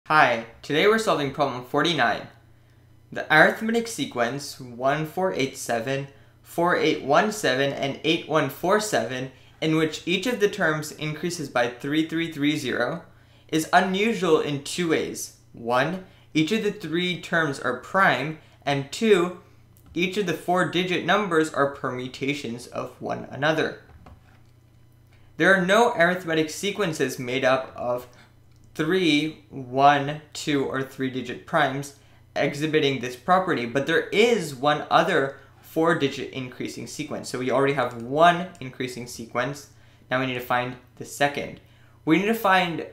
Hi, today we're solving problem 49. The arithmetic sequence 1487, 4817, and 8147, in which each of the terms increases by 3330, is unusual in two ways. 1. Each of the three terms are prime, and 2. Each of the four-digit numbers are permutations of one another. There are no arithmetic sequences made up of 3, 1, 2, or 3-digit primes exhibiting this property, but there is one other 4-digit increasing sequence. So we already have one increasing sequence. Now we need to find the second. We need to find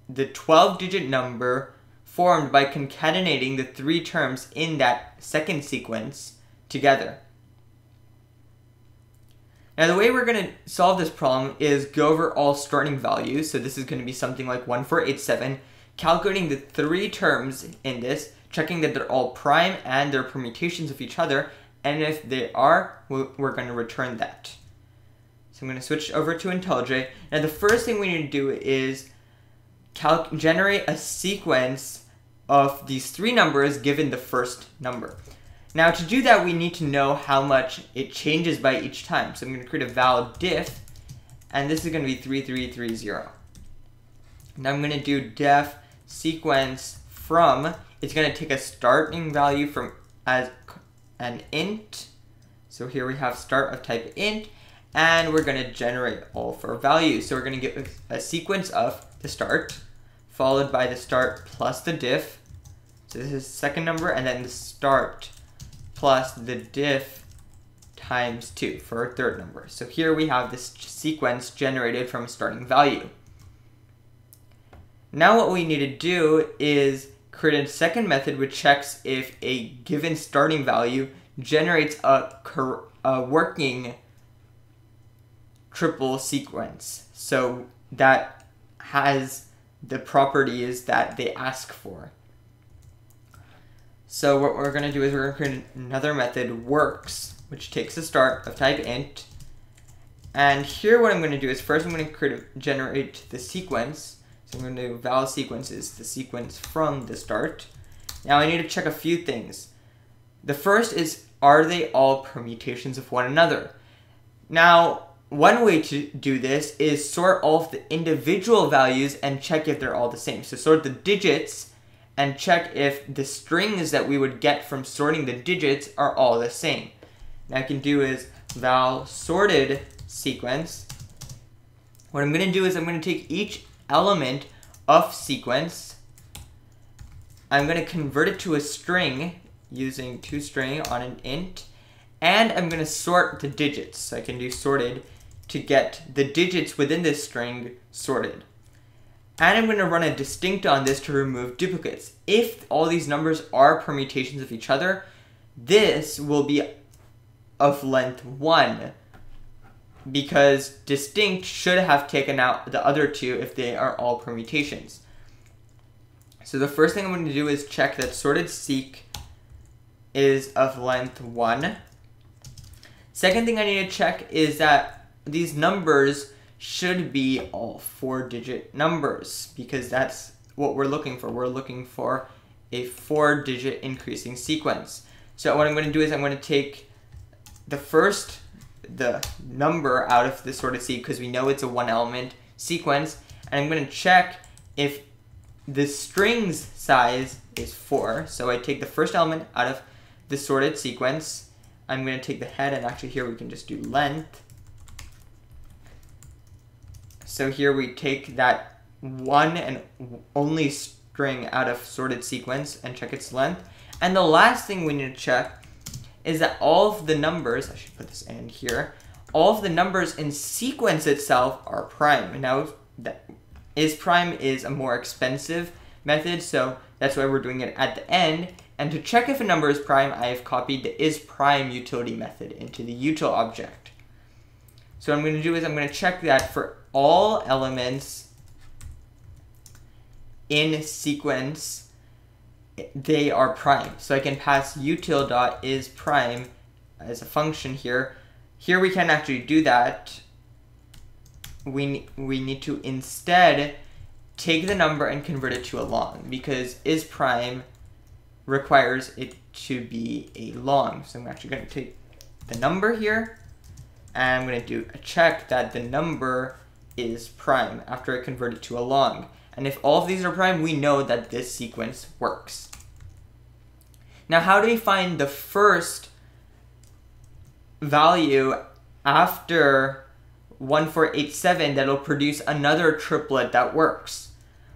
the 12-digit number formed by concatenating the three terms in that second sequence together. Now the way we're going to solve this problem is go over all starting values. So this is going to be something like 1487, calculating the three terms in this, checking that they're all prime and they're permutations of each other, and if they are, we're going to return that. So I'm going to switch over to IntelliJ. Now the first thing we need to do is generate a sequence of these three numbers given the first number. Now to do that, we need to know how much it changes by each time. So I'm going to create a val diff, and this is going to be 3330. Now I'm going to do def sequence from, it's going to take a starting value from as an int. So here we have start of type int, and we're going to generate all four values. So we're going to get a sequence of the start, followed by the start plus the diff. So this is the second number, and then the start plus the diff times 2 for our third number. So here we have this sequence generated from a starting value. Now what we need to do is create a second method which checks if a given starting value generates a working triple sequence. So that has the properties that they ask for. So what we're going to do is we're going to create another method, works, which takes a start of type int. And here what I'm going to do is first I'm going to generate the sequence. So I'm going to do val sequence is the sequence from the start. Now I need to check a few things. The first is, are they all permutations of one another? Now one way to do this is sort all of the individual values and check if they're all the same. So sort the digits and check if the strings that we would get from sorting the digits are all the same. Now I can do is val sorted sequence. What I'm going to do is I'm going to take each element of sequence. I'm going to convert it to a string using toString on an int, and I'm going to sort the digits. So I can do sorted to get the digits within this string sorted. And I'm going to run a distinct on this to remove duplicates. If all these numbers are permutations of each other, this will be of length 1, because distinct should have taken out the other two if they are all permutations. So the first thing I'm going to do is check that sorted seq is of length 1. Second thing I need to check is that these numbers should be all 4-digit numbers, because that's what we're looking for. We're looking for a 4-digit increasing sequence. So what I'm going to do is I'm going to take the number out of the sorted seq, because we know it's a 1-element sequence, and I'm going to check if the string's size is 4. So I take the first element out of the sorted sequence. I'm going to take the head, and actually here we can just do length. So here we take that one and only string out of sorted sequence and check its length. And the last thing we need to check is that all of the numbers, I should put this in here, all of the numbers in sequence itself are prime. Now, prime is a more expensive method, so that's why we're doing it at the end. And to check if a number is prime, I have copied the isPrime utility method into the util object. So what I'm going to do is I'm going to check that for all elements in sequence, they are prime. So I can pass util.isPrime as a function here. Here we can actually do that. We need to instead take the number and convert it to a long, because is prime requires it to be a long. So I'm actually going to take the number here, and I'm going to do a check that the number is prime after I convert it to a long. And if all of these are prime, we know that this sequence works. Now, how do we find the first value after 1487 that'll produce another triplet that works?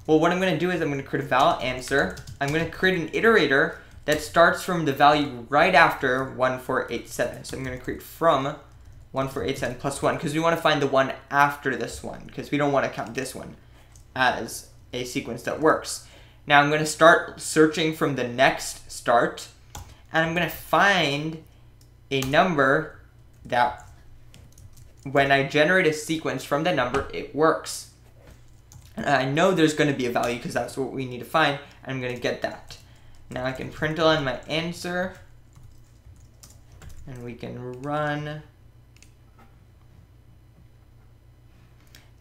Well, what I'm going to do is I'm going to create a val answer. I'm going to create an iterator that starts from the value right after 1487. So I'm going to create from 1487 plus 1, because we want to find the one after this one, because we don't want to count this one as a sequence that works. Now I'm going to start searching from the next start, and I'm going to find a number that when I generate a sequence from the number, it works. And I know there's going to be a value because that's what we need to find, and I'm going to get that. Now I can print on my answer, and we can run,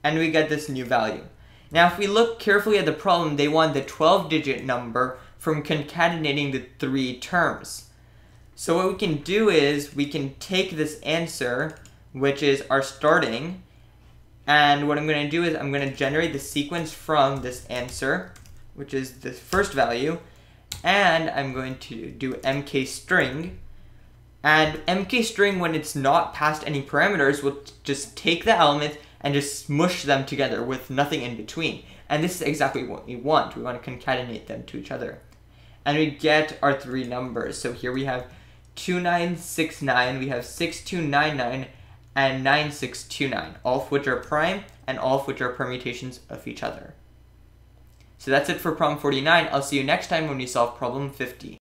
and we get this new value. Now if we look carefully at the problem, they want the 12-digit number from concatenating the 3 terms. So what we can do is we can take this answer, which is our starting, and what I'm going to do is I'm going to generate the sequence from this answer, which is the first value, and I'm going to do mk string. And mk string, when it's not passed any parameters, will just take the elements and just smush them together with nothing in between. And this is exactly what we want. We want to concatenate them to each other. And we get our 3 numbers. So here we have 2969, we have 6299, and 9629, all of which are prime, and all of which are permutations of each other. So that's it for problem 49. I'll see you next time when we solve problem 50.